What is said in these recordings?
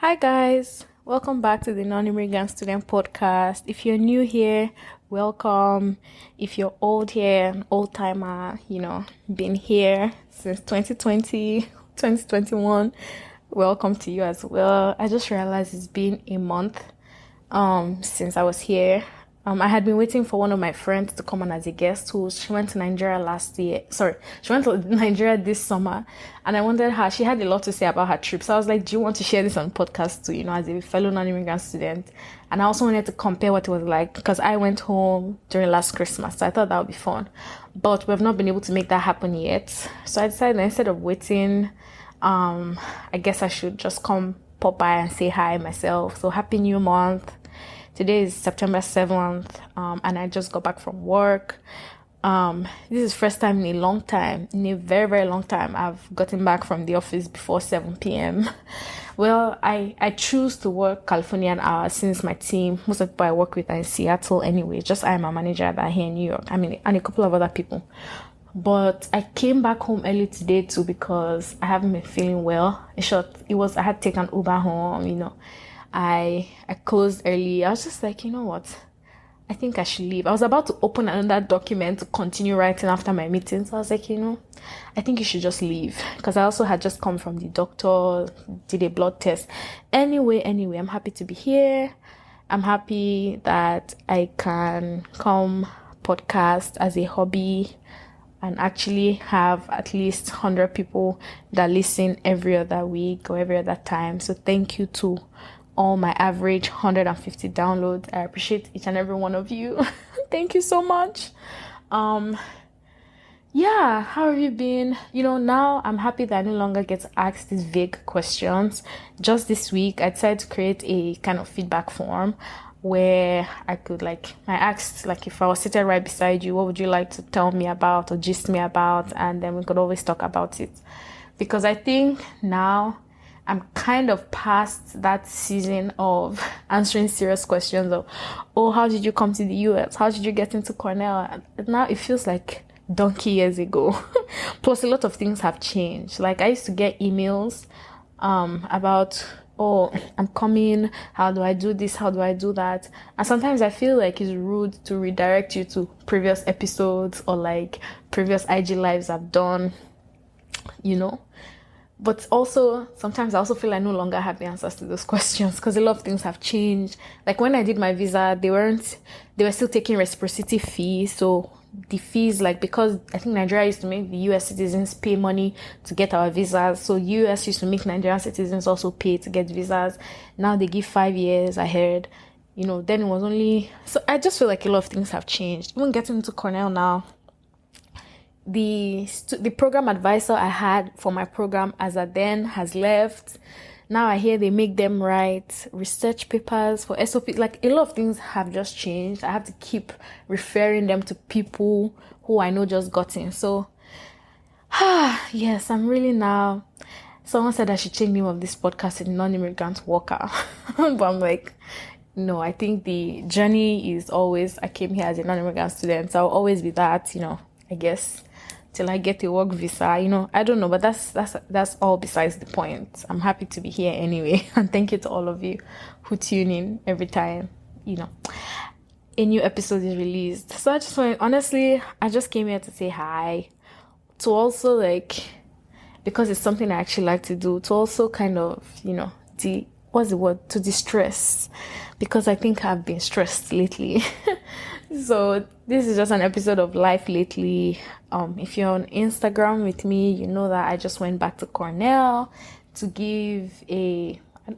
Hi guys, welcome back to the Non-Immigrant Student Podcast. If you're new here, welcome. If you're old here, an old timer, been here since 2020, 2021, welcome to you as well. I just realized it's been a month since I was here. I had been waiting for one of my friends to come on as a guest she went to Nigeria last year. Sorry, she went to Nigeria this summer, and I wondered how she had a lot to say about her trip. So I was like, do you want to share this on podcast too, as a fellow non-immigrant student? And I also wanted to compare what it was like because I went home during last Christmas. So I thought that would be fun. But we've not been able to make that happen yet. So I decided that instead of waiting, I guess I should just pop by and say hi myself. So happy new month. Today is September 7th, and I just got back from work. This is first time in a very, very long time, I've gotten back from the office before 7 p.m. Well, I choose to work Californian hours since my team, most of the people I work with are in Seattle anyway, just I'm a manager that here in New York, and a couple of other people. But I came back home early today too because I haven't been feeling well. In short, I had to take an Uber home, I closed early. I was just like, you know what? I think I should leave. I was about to open another document to continue writing after my meeting. So I was like, I think you should just leave. Because I also had just come from the doctor, did a blood test. Anyway, I'm happy to be here. I'm happy that I can come podcast as a hobby and actually have at least 100 people that listen every other week or every other time. So thank you to all my average 150 downloads. I appreciate each and every one of you. Thank you so much. How have you been? Now I'm happy that I no longer get asked these vague questions. Just this week, I decided to create a kind of feedback form where I could I asked if I was seated right beside you, what would you like to tell me about or gist me about? And then we could always talk about it. Because I think now I'm kind of past that season of answering serious questions of, how did you come to the US? How did you get into Cornell? Now it feels like donkey years ago. Plus a lot of things have changed. I used to get emails about, I'm coming. How do I do this? How do I do that? And sometimes I feel like it's rude to redirect you to previous episodes or previous IG lives I've done, But also, sometimes I also feel I no longer have the answers to those questions because a lot of things have changed. When I did my visa, they were still taking reciprocity fees. So the fees, because I think Nigeria used to make the US citizens pay money to get our visas. So US used to make Nigerian citizens also pay to get visas. Now they give 5 years, I heard. Then it was only... So I just feel like a lot of things have changed. Even getting into Cornell now, the program advisor I had for my program as at then has left. Now I hear they make them write research papers for SOP. A lot of things have just changed. I have to keep referring them to people who I know just got in. So, yes, I'm really now... Someone said I should change the name of this podcast to Non-Immigrant Worker. But I'm like, no, I think the journey is always... I came here as a non-immigrant student, so I'll always be that, I guess... till I get a work visa, I don't know, but that's all besides the point. I'm happy to be here anyway, and thank you to all of you who tune in every time, a new episode is released. So I just came here to say hi, to also because it's something I actually like to do, to also kind of, to distress, because I think I've been stressed lately. So this is just an episode of life lately. If you're on Instagram with me, you know that I just went back to Cornell to give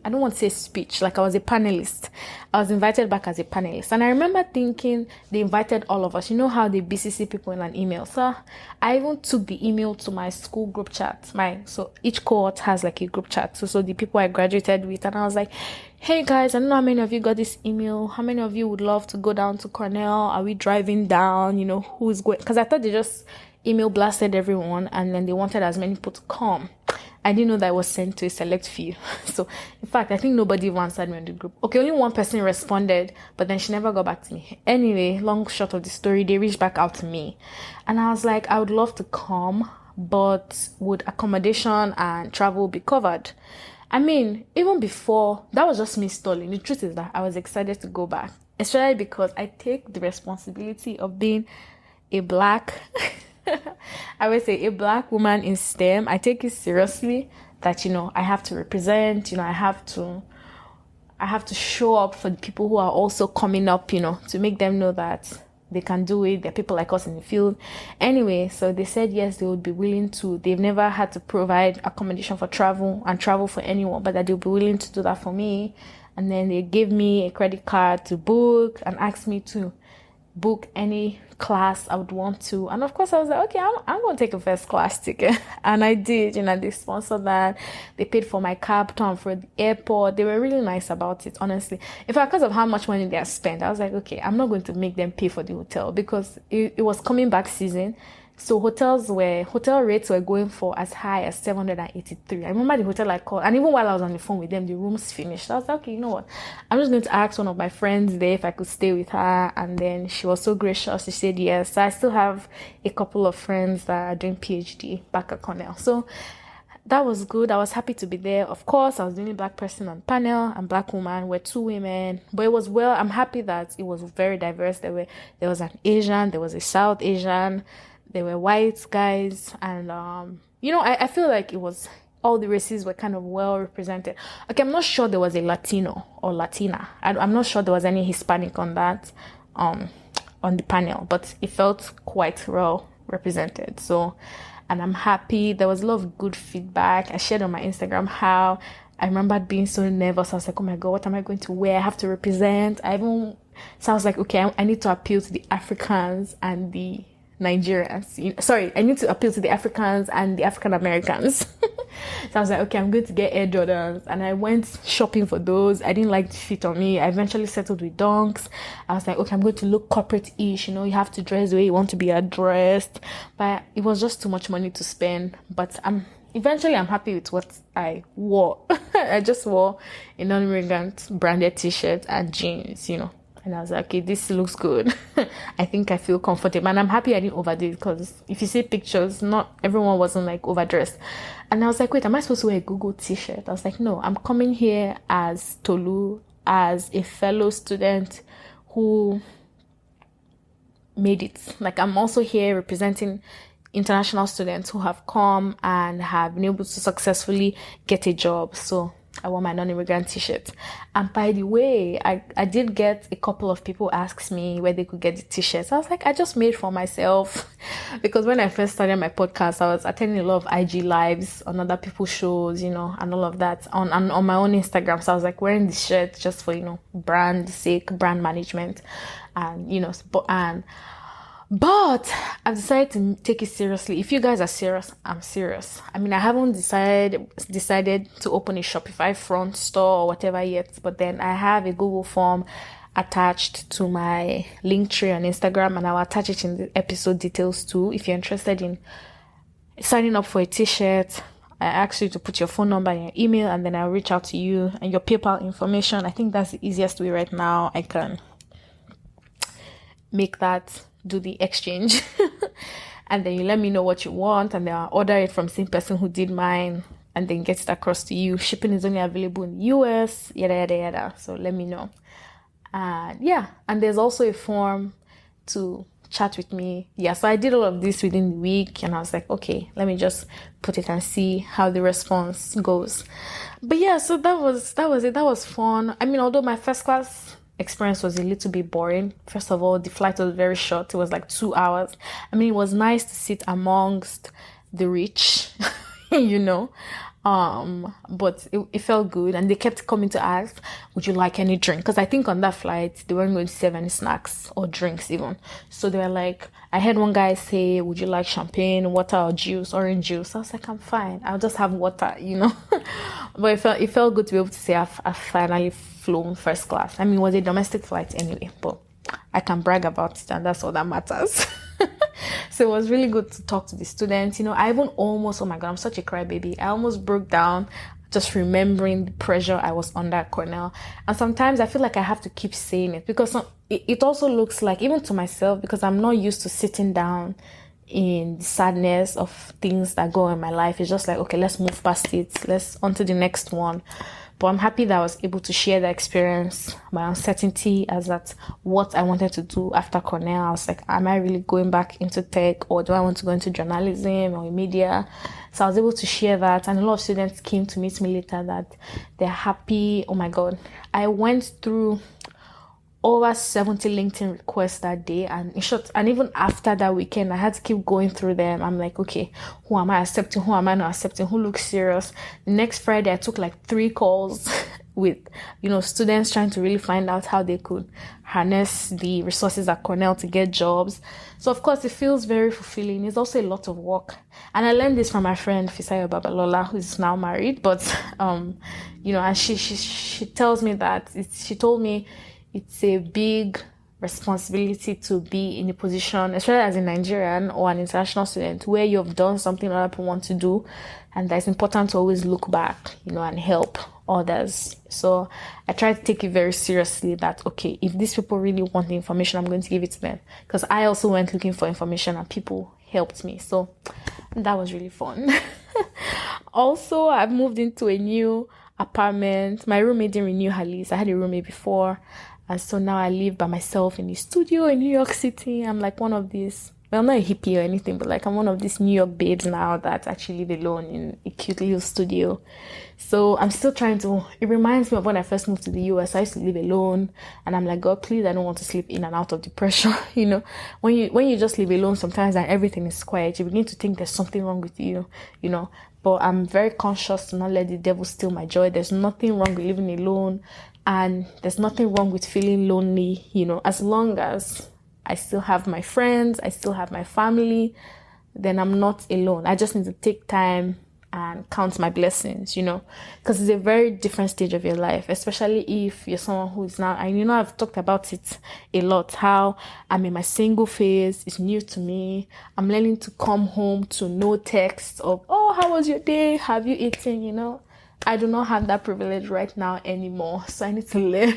I don't want to say speech, I was a panelist. I was invited back as a panelist. And I remember thinking they invited all of us. You know how they BCC people in an email. So I even took the email to my school group chat. So each cohort has a group chat. So the people I graduated with. And I was like, hey guys, I don't know how many of you got this email. How many of you would love to go down to Cornell? Are we driving down? Who's going? Because I thought they just email blasted everyone. And then they wanted as many people to come. I didn't know that I was sent to a select few. So, in fact, I think nobody even answered me on the group. Okay, only one person responded, but then she never got back to me. Anyway, long short of the story, they reached back out to me. And I was like, I would love to come, but would accommodation and travel be covered? I mean, even before, that was just me stalling. The truth is that I was excited to go back, especially because I take the responsibility of being a black, I would say a black woman in STEM. I take it seriously that, I have to represent, I have to show up for the people who are also coming up, to make them know that they can do it. There are people like us in the field. Anyway, so they said yes, they would be willing to. They've never had to provide accommodation for travel and travel for anyone, but that they'll be willing to do that for me. And then they gave me a credit card to book and asked me to book any class I would want to. And of course I was like, okay, I'm going to take a first class ticket. And I did, they sponsored that. They paid for my cab to and for the airport. They were really nice about it, honestly. In fact, because of how much money they had spent, I was like, okay, I'm not going to make them pay for the hotel because it was coming back season. So hotel rates were going for as high as 783. I remember the hotel I called, and even while I was on the phone with them, the rooms finished. I was like, okay, you know what? I'm just going to ask one of my friends there if I could stay with her. And then she was so gracious. She said yes. So I still have a couple of friends that are doing PhD back at Cornell. So that was good. I was happy to be there. Of course, I was the only black person on panel and black woman. We're 2 women, but it was well. I'm happy that it was very diverse. There was an Asian, there was a South Asian. There were white guys, and I feel like it was all the races were kind of well represented. Okay, I'm not sure there was a Latino or Latina. I'm not sure there was any Hispanic on that, on the panel, but it felt quite well represented. So, and I'm happy. There was a lot of good feedback. I shared on my Instagram how I remembered being so nervous. I was like, oh my God, what am I going to wear? I have to represent. So I was like, okay, I need to appeal to the Africans and the Nigerians. Sorry, I need to appeal to the Africans and the African Americans. So I was like, okay, I'm going to get Air Jordans. And I went shopping for those. I didn't like the fit on me. I eventually settled with Dunks. I was like, okay, I'm going to look corporate-ish. You have to dress the way you want to be addressed. But it was just too much money to spend. But eventually I'm happy with what I wore. I just wore a Non-Immigrant branded t-shirt and jeans, And I was like, okay, this looks good. I think I feel comfortable. And I'm happy I didn't overdo it because if you see pictures, not everyone wasn't like overdressed. And I was like, wait, am I supposed to wear a Google t-shirt? I was like, no, I'm coming here as Tolu, as a fellow student who made it. Like, I'm also here representing international students who have come and have been able to successfully get a job. So I wore my Non-Immigrant t-shirt. And by the way, I did get a couple of people ask me where they could get the t-shirts. I was like, I just made for myself. Because when I first started my podcast, I was attending a lot of IG lives on other people's shows, and all of that on my own Instagram. So I was like wearing this shirt just for, brand sake, brand management. And, but I've decided to take it seriously. If you guys are serious, I'm serious. I mean, I haven't decided to open a Shopify front store or whatever yet, but then I have a Google form attached to my link tree on Instagram, and I'll attach it in the episode details too. If you're interested in signing up for a t-shirt, I ask you to put your phone number and your email, and then I'll reach out to you and your PayPal information. I think that's the easiest way right now. I can do the exchange and then you let me know what you want, and then I'll order it from the same person who did mine and then get it across to you. Shipping is only available in the US, yada yada yada. So let me know. And there's also a form to chat with me. So I did all of this within the week, and I was like, okay, let me just put it and see how the response goes. But so that was it. That was fun. I mean, although my first class experience was a little bit boring. First of all, the flight was very short. It was like 2 hours. I mean, it was nice to sit amongst the rich, but it felt good. And they kept coming to ask, would you like any drink? Because I think on that flight, they weren't going to serve any snacks or drinks even. So they were like, I heard one guy say, would you like champagne, water or juice, orange juice? I was like, I'm fine. I'll just have water, But it felt good to be able to say I've finally flown first class. I mean, it was a domestic flight anyway, but I can brag about it, and that's all that matters. So it was really good to talk to the students. I even almost, oh my God, I'm such a crybaby. I almost broke down just remembering the pressure I was under at Cornell. And sometimes I feel like I have to keep saying it because it also looks like, even to myself, because I'm not used to sitting down in the sadness of things that go on in my life. It's just like, okay, let's move past it. Let's on to the next one. But I'm happy that I was able to share the experience, my uncertainty as at what I wanted to do after Cornell. I was like, am I really going back into tech, or do I want to go into journalism or media? So I was able to share that, and a lot of students came to meet me later that they're happy. Oh my God. I went through over 70 LinkedIn requests that day, and in short, and even after that weekend, I had to keep going through them. I'm like, okay, who am I accepting? Who am I not accepting? Who looks serious? Next Friday, I took like 3 calls with, students trying to really find out how they could harness the resources at Cornell to get jobs. So of course, it feels very fulfilling. It's also a lot of work. And I learned this from my friend Fisayo Babalola, who is now married, but, and she tells me that she told me it's a big responsibility to be in a position, especially as a Nigerian or an international student, where you've done something other people want to do, and that it's important to always look back, and help others. So I try to take it very seriously that, okay, if these people really want the information, I'm going to give it to them. Because I also went looking for information and people helped me. So that was really fun. Also, I've moved into a new apartment. My roommate didn't renew her lease. I had a roommate before. And so now I live by myself in a studio in New York City. I'm like one of these, well, not a hippie or anything, but like I'm one of these New York babes now that actually live alone in a cute little studio. So I'm still it reminds me of when I first moved to the US. I used to live alone, and I'm like, God, please, I don't want to sleep in and out of depression. When you just live alone sometimes and everything is quiet, you begin to think there's something wrong with you, But I'm very conscious to not let the devil steal my joy. There's nothing wrong with living alone. And there's nothing wrong with feeling lonely, as long as I still have my friends, I still have my family, then I'm not alone. I just need to take time and count my blessings, because it's a very different stage of your life, especially if you're someone who is now, and I've talked about it a lot, how I'm in my single phase. It's new to me. I'm learning to come home to no text of, oh, how was your day? Have you eaten? I do not have that privilege right now anymore. So I need to learn.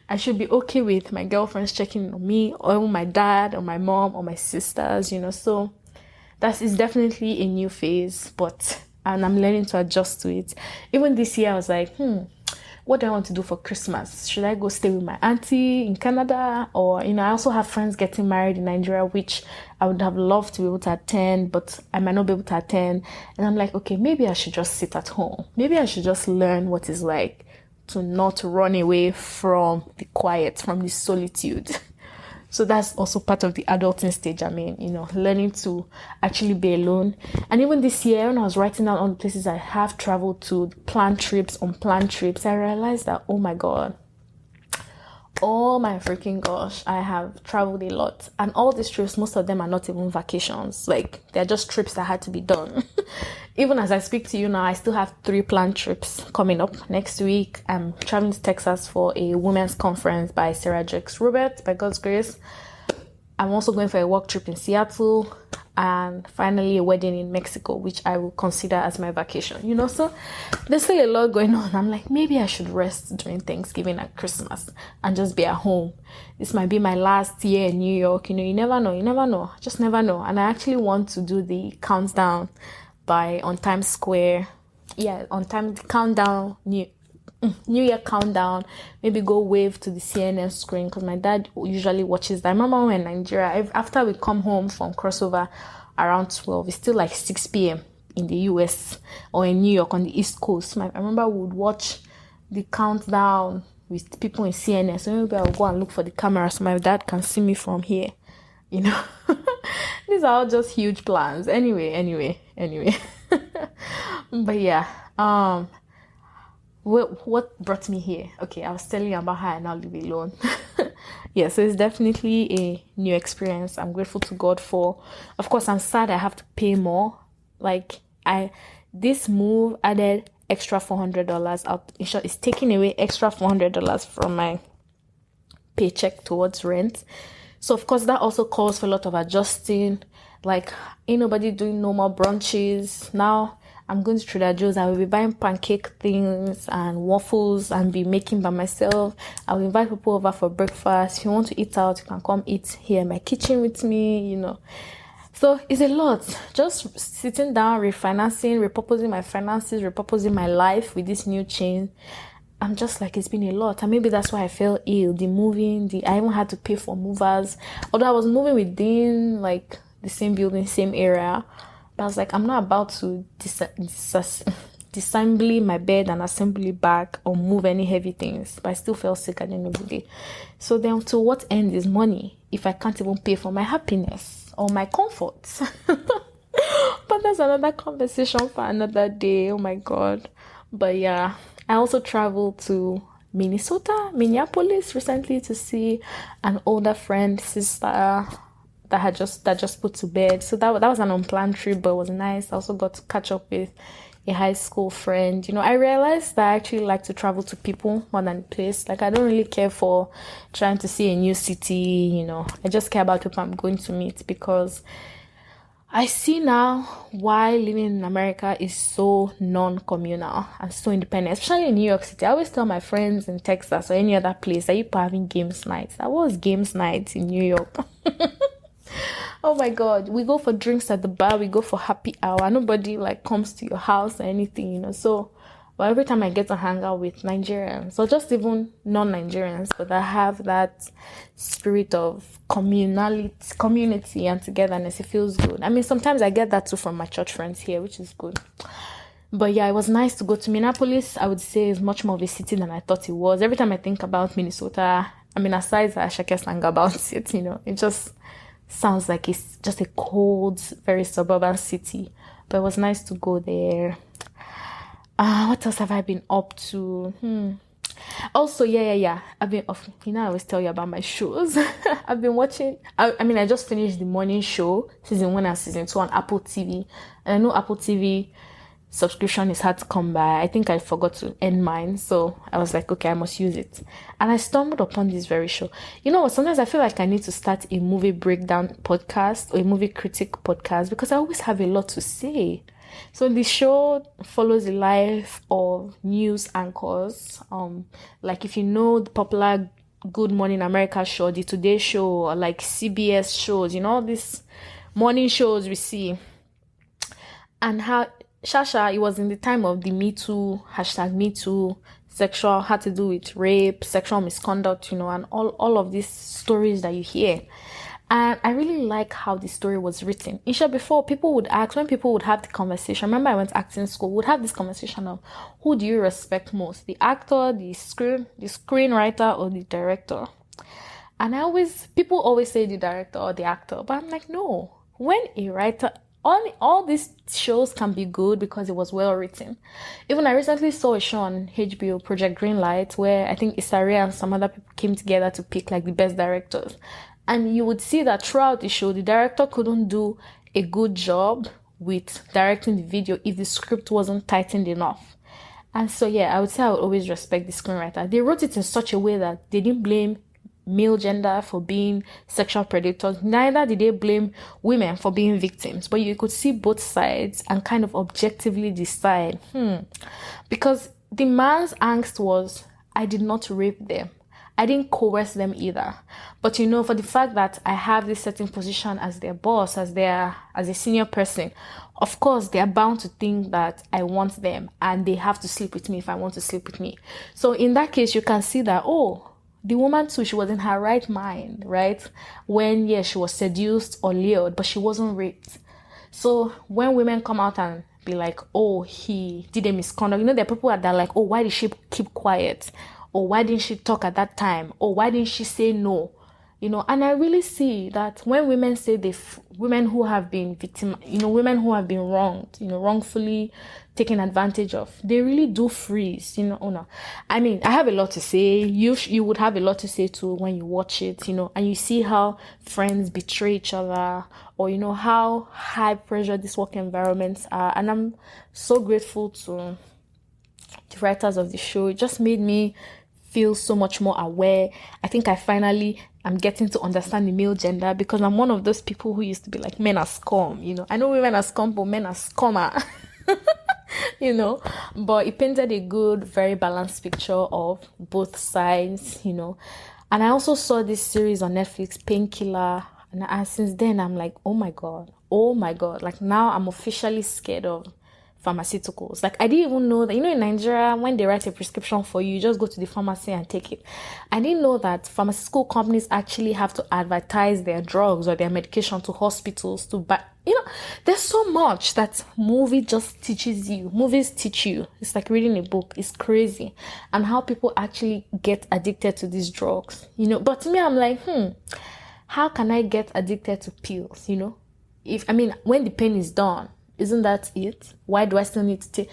I should be okay with my girlfriends checking on me, or my dad or my mom or my sisters, So that is definitely a new phase, and I'm learning to adjust to it. Even this year, I was like, what do I want to do for Christmas? Should I go stay with my auntie in Canada? Or, I also have friends getting married in Nigeria, which I would have loved to be able to attend, but I might not be able to attend. And I'm like, okay, maybe I should just sit at home. Maybe I should just learn what it's like to not run away from the quiet, from the solitude. So that's also part of the adulting stage. Learning to actually be alone. And even this year, when I was writing down all the places I have traveled to, planned trips, unplanned trips, I realized that, oh my God, oh my freaking gosh, I have traveled a lot. And all these trips, most of them are not even vacations. Like, they're just trips that had to be done. Even as I speak to you now, I still have 3 planned trips coming up. Next week, I'm traveling to Texas for a women's conference by Sarah Jakes Roberts, by God's grace. I'm also going for a work trip in Seattle, and finally a wedding in Mexico, which I will consider as my vacation, So there's still a lot going on. I'm like, maybe I should rest during Thanksgiving and Christmas and just be at home. This might be my last year in New York. You never know. Just never know. And I actually want to do the countdown on Times Square. Yeah, countdown, New Year countdown. Maybe go wave to the CNN screen, because my dad usually watches that. I remember when we were in Nigeria, after we come home from crossover around 12, it's still like 6 p.m. in the US or in New York on the East Coast. I remember we would watch the countdown with people in CNN. So maybe I'll go and look for the camera so my dad can see me from here. These are all just huge plans. Anyway. But yeah, what brought me here? Okay, I was telling you about how I now live alone. Yeah, so it's definitely a new experience. I'm grateful to God for. Of course, I'm sad I have to pay more. This move added extra $400 out. In short, it's taking away extra $400 from my paycheck towards rent. So of course that also calls for a lot of adjusting. Like, ain't nobody doing no more brunches. Now I'm going to Trader Joe's. I will be buying pancake things and waffles and be making by myself. I will invite people over for breakfast. If you want to eat out, you can come eat here in my kitchen with me, So it's a lot. Just sitting down, refinancing, repurposing my finances, repurposing my life with this new change. I'm just like, it's been a lot. And maybe that's why I fell ill. The moving, I even had to pay for movers. Although I was moving within like the same building, same area. But I was like, I'm not about to disassembly my bed and assemble it back or move any heavy things. But I still felt sick at the end of the day. So then to what end is money if I can't even pay for my happiness or my comforts? But that's another conversation for another day. Oh my God. But yeah, I also traveled to Minneapolis recently to see an older friend, sister that just put to bed. So that was an unplanned trip, but it was nice. I also got to catch up with a high school friend. I realized that I actually like to travel to people more than place. Like, I don't really care for trying to see a new city. I just care about people I'm going to meet, because I see now why living in America is so non-communal and so independent, especially in New York City. I always tell my friends in Texas or any other place that people having games nights. That was games nights in New York. Oh my God, we go for drinks at the bar, we go for happy hour. Nobody comes to your house or anything, So, but every time I get to hang out with Nigerians, or just even non-Nigerians, but I have that spirit of community and togetherness, it feels good. I mean, sometimes I get that too from my church friends here, which is good. But yeah, it was nice to go to Minneapolis. I would say it's much more of a city than I thought it was. Every time I think about Minnesota, I mean, aside that Ashake sang about it, it just sounds like it's just a cold, very suburban city. But it was nice to go there. What else have I been up to? Also, yeah. I've been off. I always tell you about my shows. I've been watching. I just finished the morning show, season 1 and season 2 on Apple TV. And I know Apple TV subscription is hard to come by. I think I forgot to end mine, so I was like, okay, I must use it. And I stumbled upon this very show. Sometimes I feel like I need to start a movie breakdown podcast or a movie critic podcast, because I always have a lot to say. So the show follows the life of news anchors. Like if you know the popular Good Morning America show, the Today Show, or like CBS shows, these morning shows we see. And how Shasha, it was in the time of the Me Too, #MeToo, had to do with rape, sexual misconduct, and all of these stories that you hear. And I really like how the story was written. In short, before, people would ask, when people would have the conversation, remember I went to acting school, would have this conversation of, who do you respect most? The actor, the screenwriter, or the director? And people always say the director or the actor, but I'm like, no. When a writer, all these shows can be good because it was well written. Even I recently saw a show on HBO, Project Greenlight, where I think Isaria and some other people came together to pick the best directors. And you would see that throughout the show, the director couldn't do a good job with directing the video if the script wasn't tightened enough. And so, yeah, I would say I would always respect the screenwriter. They wrote it in such a way that they didn't blame male gender for being sexual predators. Neither did they blame women for being victims. But you could see both sides and kind of objectively decide, because the man's angst was, I did not rape them. I didn't coerce them either. But for the fact that I have this certain position as their boss, as a senior person, of course, they are bound to think that I want them and they have to sleep with me if I want to sleep with me. So in that case, you can see that, the woman too, she was in her right mind, right? When, she was seduced or lured, but she wasn't raped. So when women come out and be like, he did a misconduct, there are people that are like, why did she keep quiet? Or why didn't she talk at that time? Or why didn't she say no? And I really see that when women say women who have been women who have been wronged, wrongfully taken advantage of, they really do freeze, no. I mean, I have a lot to say. You would have a lot to say too when you watch it, and you see how friends betray each other, or, how high pressure these work environments are. And I'm so grateful to the writers of the show. It just made me feel so much more aware. I think I finally am getting to understand the male gender, because I'm one of those people who used to be like, men are scum, I know women are scum, but men are scummer. But it painted a good, very balanced picture of both sides, And I also saw this series on Netflix, Painkiller, and since then I'm like, oh my God, oh my God, like now I'm officially scared of pharmaceuticals. Like I didn't even know that, in Nigeria, when they write a prescription for you, you just go to the pharmacy and take it. I didn't know that pharmaceutical companies actually have to advertise their drugs or their medication to hospitals to buy. There's so much that movies teach you. It's like reading a book. It's crazy. And how people actually get addicted to these drugs, But to me, I'm like, how can I get addicted to pills, when the pain is done, isn't that it? Why do I still need to take?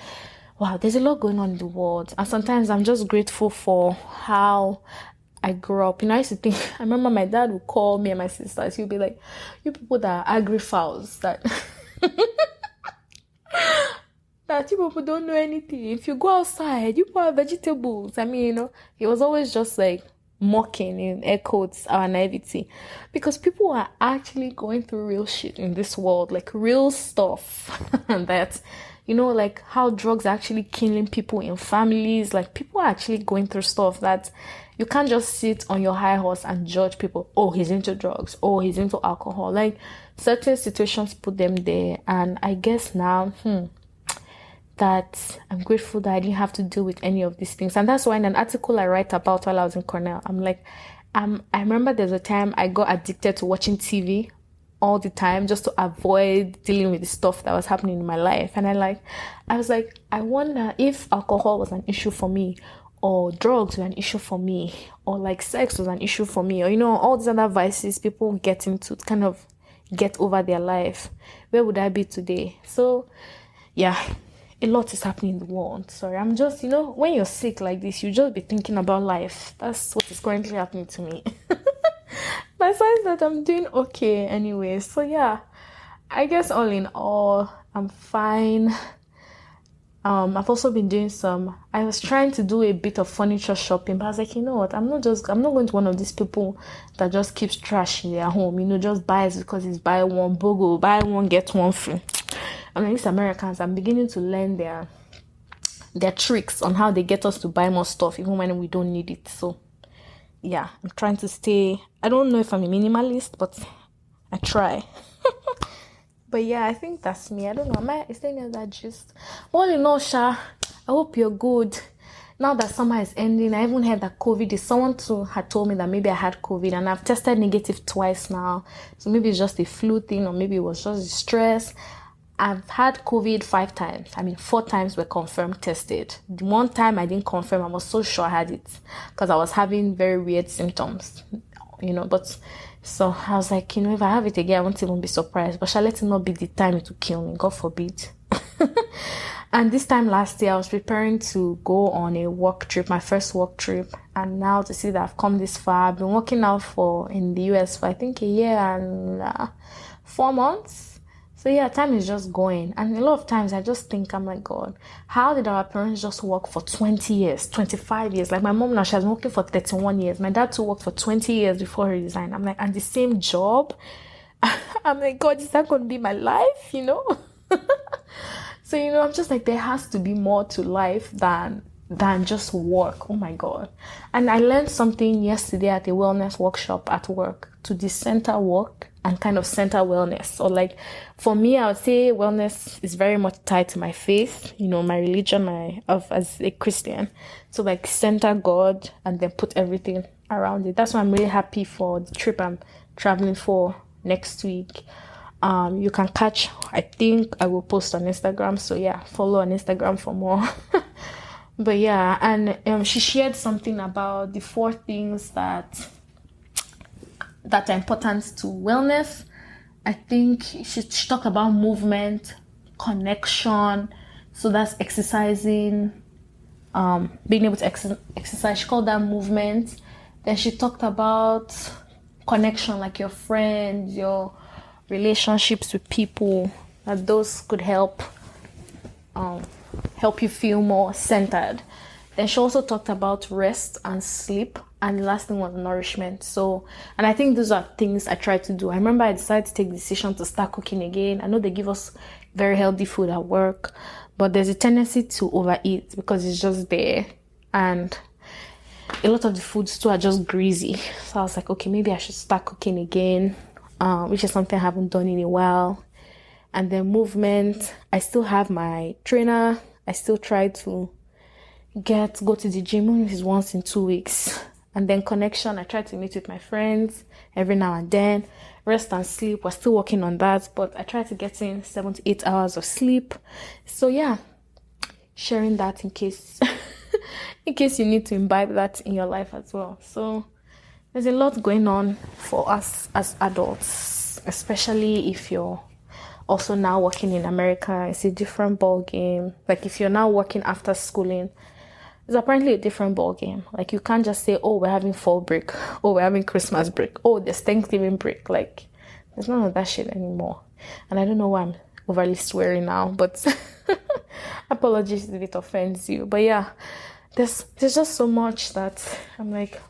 Wow, there's a lot going on in the world. And sometimes I'm just grateful for how I grew up. I used to think, I remember my dad would call me and my sisters. He'd be like, you people that are agri-fouls, that that you people don't know anything. If you go outside, you people are vegetables. He was always just like mocking, in air quotes, our naivety, because people are actually going through real shit in this world, like real stuff. And that, like how drugs are actually killing people in families. Like people are actually going through stuff that you can't just sit on your high horse and judge people. Oh, he's into drugs. Oh, he's into alcohol. Like certain situations put them there. And I guess now, that I'm grateful that I didn't have to deal with any of these things. And that's why in an article I write about while I was in Cornell, I'm like, I remember there's a time I got addicted to watching TV all the time just to avoid dealing with the stuff that was happening in my life. And I was like, I wonder if alcohol was an issue for me, or drugs were an issue for me, or like sex was an issue for me, or all these other vices people get into to kind of get over their life. Where would I be today? So, yeah. A lot is happening in the world. Sorry, I'm just, when you're sick like this, you just be thinking about life. That's what is currently happening to me. Besides that, I'm doing okay anyway. So yeah, I guess all in all, I'm fine. I've also been doing I was trying to do a bit of furniture shopping, but I was like, you know what, I'm not going to one of these people that just keeps trash in their home, just buys because it's buy one, BOGO, buy one, get one free. These Americans, I'm beginning to learn their tricks on how they get us to buy more stuff even when we don't need it. So yeah, I'm trying to stay, I don't know if I'm a minimalist, but I try. But yeah, I think that's me. I don't know, is there any other gist? All in all, Sha, I hope you're good. Now that summer is ending, I even heard that COVID is, someone had told me that maybe I had COVID, and I've tested negative twice now. So maybe it's just a flu thing, or maybe it was just stress. I've had COVID 5 times. 4 times were confirmed tested. The one time I didn't confirm, I was so sure I had it because I was having very weird symptoms, but so I was like, if I have it again, I won't even be surprised, but shall let it not be the time it will kill me, God forbid. And this time last year, I was preparing to go on a work trip, my first work trip. And now to see that I've come this far, I've been working out in the US for I think a year and 4 months. So yeah, time is just going. And a lot of times I just think, I'm like, God, how did our parents just work for 20 years, 25 years? Like my mom now, she has been working for 31 years. My dad too worked for 20 years before he resigned. I'm like, and the same job? I'm like, God, is that going to be my life, So, I'm just like, there has to be more to life than just work. Oh my God. And I learned something yesterday at a wellness workshop at work, to decenter work and kind of center wellness. Or like, for me, I would say wellness is very much tied to my faith, my religion, as a Christian. So like center God and then put everything around it. That's why I'm really happy for the trip I'm traveling for next week. You can catch, I think I will post on Instagram. So yeah, follow on Instagram for more. But yeah, and she shared something about the 4 things that are important to wellness. I think she talked about movement, connection. So that's exercising, being able to exercise. She called that movement. Then she talked about connection, like your friends, your relationships with people, that those could help you feel more centered. Then she also talked about rest and sleep, and the last thing was nourishment. So, and I think those are things I try to do. I remember I decided to take the decision to start cooking again. I know they give us very healthy food at work, but there's a tendency to overeat because it's just there, and a lot of the foods too are just greasy. So I was like, okay, maybe I should start cooking again, which is something I haven't done in a while. And then movement, I still have my trainer. I still try to go to the gym even if it's once in 2 weeks. And then connection, I try to meet with my friends every now and then. Rest and sleep, we're still working on that, but I try to get in 7 to 8 hours of sleep. So yeah, sharing that in case you need to imbibe that in your life as well. So there's a lot going on for us as adults, especially if you're also now working in America. It's a different ball game. Like if you're now working after schooling, it's apparently a different ball game. Like you can't just say, oh, we're having fall break. Oh, we're having Christmas break. Oh, there's Thanksgiving break. Like there's none of that shit anymore. And I don't know why I'm overly swearing now, but apologies if it offends you. But yeah, there's just so much that I'm like,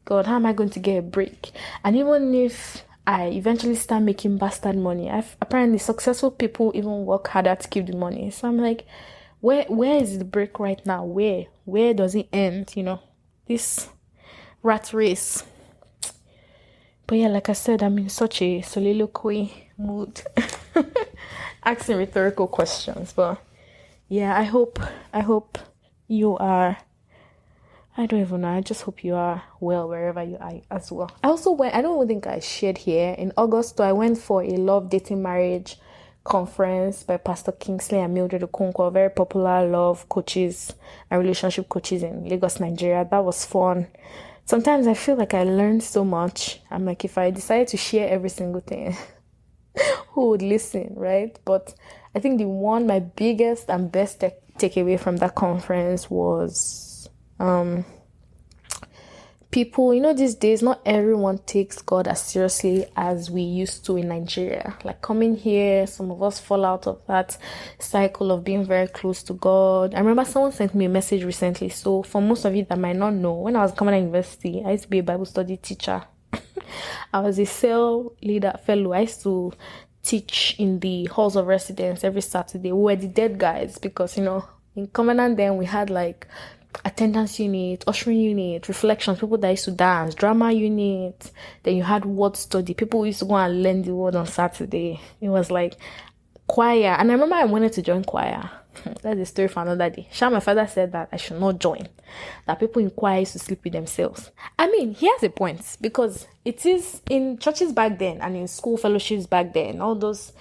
God, how am I going to get a break? And even if I eventually start making bastard money, apparently successful people even work harder to keep the money. So I'm like, where is the break right now? Where does it end? This rat race. But yeah, like I said, I'm in such a soliloquy mood, asking rhetorical questions. But yeah, I hope you are. I don't even know. I just hope you are well wherever you are as well. I also went. I don't even think I shared here in August. So I went for a love, dating, marriage conference by Pastor Kingsley and Mildred Okonkwo, very popular love coaches and relationship coaches in Lagos, Nigeria. That was fun. Sometimes I feel like I learned so much. I'm like, if I decided to share every single thing, who would listen, right? But I think my biggest and best takeaway from that conference was people, these days, not everyone takes God as seriously as we used to in Nigeria. Like coming here, some of us fall out of that cycle of being very close to God. I remember someone sent me a message recently. So for most of you that might not know, when I was coming to university, I used to be a Bible study teacher. I was a cell leader fellow. I used to teach in the halls of residence every Saturday. We were the dead guys because, in Covenant then we had like attendance unit, ushering unit, reflections, people that used to dance, drama unit. Then you had word study. People used to go and learn the word on Saturday. It was like choir. And I remember I wanted to join choir. That's a story for another day. My father said that I should not join. That people in choir used to sleep with themselves. I mean, he has a point because it is in churches back then and in school fellowships back then. All those,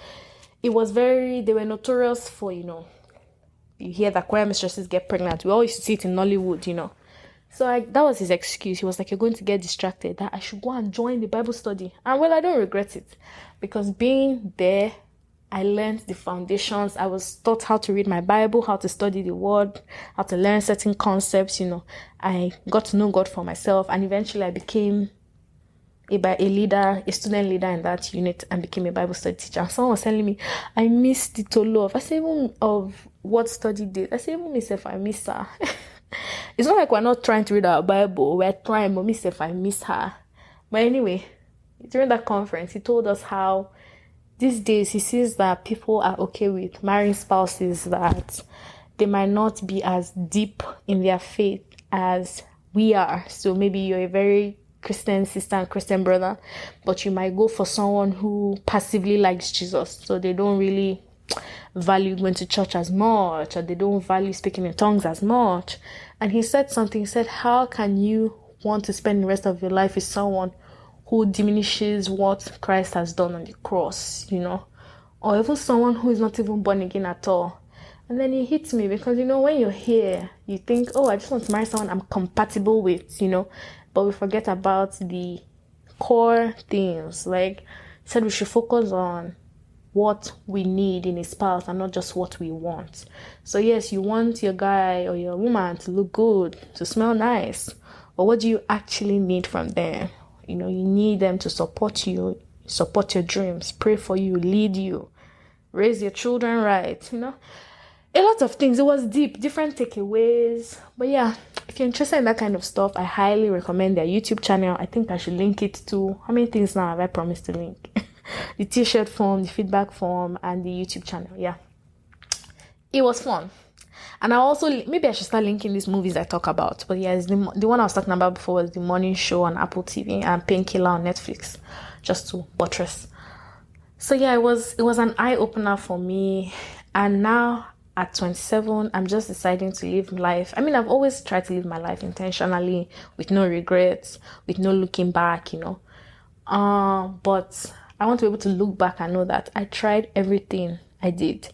they were notorious for, you hear that choir mistresses get pregnant. We all used to see it in Nollywood, So that was his excuse. He was like, you're going to get distracted. That I should go and join the Bible study. And well, I don't regret it. Because being there, I learned the foundations. I was taught how to read my Bible, how to study the word, how to learn certain concepts, I got to know God for myself. And eventually I became a student leader in that unit and became a Bible study teacher. And someone was telling me, I miss the Tolu O. I said, even of what study did. I said, even myself, I miss her. It's not like we're not trying to read our Bible. We're trying, but myself, I miss her. But anyway, during that conference, he told us how these days he sees that people are okay with marrying spouses that they might not be as deep in their faith as we are. So maybe you're a very Christian sister and Christian brother, but you might go for someone who passively likes Jesus, so they don't really value going to church as much, or they don't value speaking in tongues as much. And he said something. He said, how can you want to spend the rest of your life with someone who diminishes what Christ has done on the cross, or even someone who is not even born again at all? And then it hits me because, when you're here, you think, oh, I just want to marry someone I'm compatible with, but we forget about the core things. Like I said, we should focus on what we need in a spouse and not just what we want. So yes, you want your guy or your woman to look good, to smell nice, but what do you actually need from them? You need them to support you, support your dreams, pray for you, lead you, raise your children right, a lot of things. It was deep, different takeaways. But yeah, if you're interested in that kind of stuff, I highly recommend their YouTube channel. I think I should link it to, how many things now have I promised to link? The t-shirt form, the feedback form, and the YouTube channel. Yeah, it was fun. And maybe I should start linking these movies I talk about. But yeah, the one I was talking about before was The Morning Show on Apple TV and Painkiller on Netflix, just to buttress So yeah, it was an eye opener for me. And now at 27, I'm just deciding to live life. I mean, I've always tried to live my life intentionally, with no regrets, with no looking back, but I want to be able to look back and know that I tried everything I did.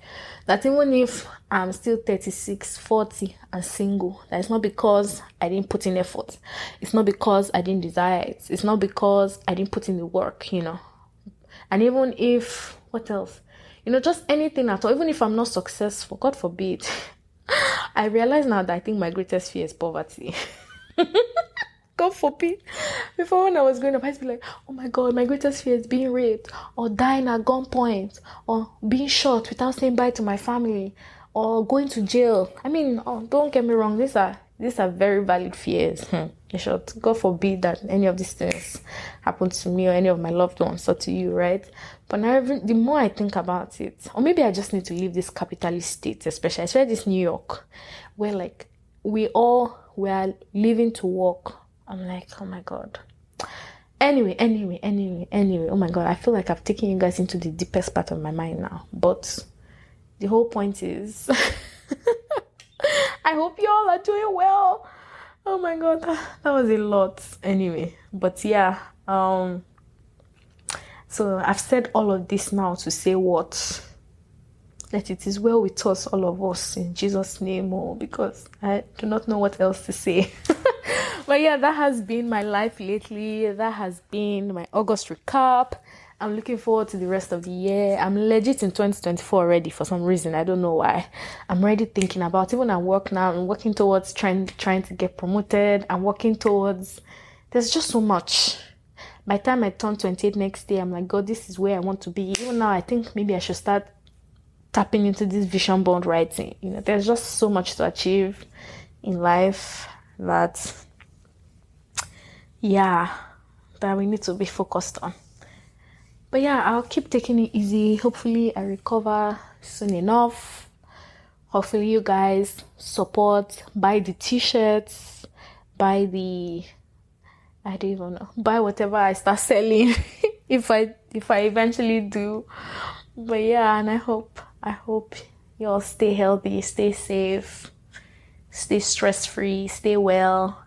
That even if I'm still 36, 40 and single, that it's not because I didn't put in effort. It's not because I didn't desire it. It's not because I didn't put in the work, And even if, what else? Just anything at all. Even if I'm not successful, God forbid. I realize now that I think my greatest fear is poverty. God forbid. Before, when I was growing up, I used to be like, oh my God, my greatest fear is being raped, or dying at gunpoint, or being shot without saying bye to my family, or going to jail. I mean, don't get me wrong, these are very valid fears. In short, God forbid that any of these things happen to me or any of my loved ones or to you, right? But now, the more I think about it, or maybe I just need to leave this capitalist state, especially this New York, where like we are living to work. I'm like, oh my God. Anyway. Oh my God, I feel like I've taken you guys into the deepest part of my mind now. But the whole point is, I hope you all are doing well. Oh my God, that was a lot. Anyway, but yeah, so I've said all of this now to say what? That it is well with us, all of us, in Jesus' name, because I do not know what else to say. But yeah, that has been my life lately. That has been my August recap. I'm looking forward to the rest of the year. I'm legit in 2024 already for some reason. I don't know why. I'm already thinking about, even at work now, I'm working towards trying to get promoted. I'm working towards, there's just so much. By the time I turn 28 next year, I'm like, God, this is where I want to be. Even now, I think maybe I should start tapping into this vision board writing. There's just so much to achieve in life that we need to be focused on. But yeah, I'll keep taking it easy. Hopefully I recover soon enough. Hopefully you guys support, buy the t-shirts, buy whatever I start selling if I eventually do. But yeah, and I hope you all stay healthy, stay safe, stay stress-free, stay well.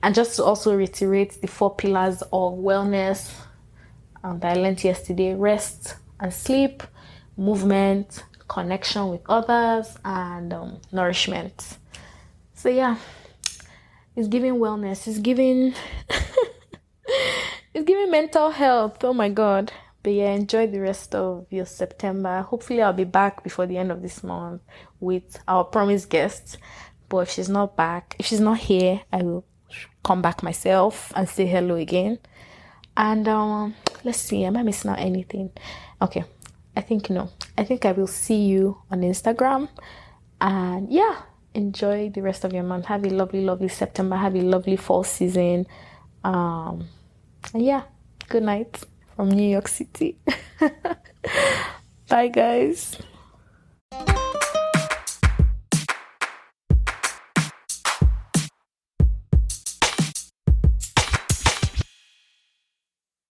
And just to also reiterate the 4 pillars of wellness that I learned yesterday: rest and sleep, movement, connection with others, and nourishment. So yeah, it's giving wellness, it's giving mental health. Oh my God. But yeah, enjoy the rest of your September. Hopefully I'll be back before the end of this month with our promised guest. But if she's not here, I will come back myself and say hello again. And let's see, am I missing out anything? Okay, I think no. I think I will see you on Instagram. And yeah, enjoy the rest of your month. Have a lovely, lovely September. Have a lovely fall season. And yeah, good night from New York City. Bye, guys.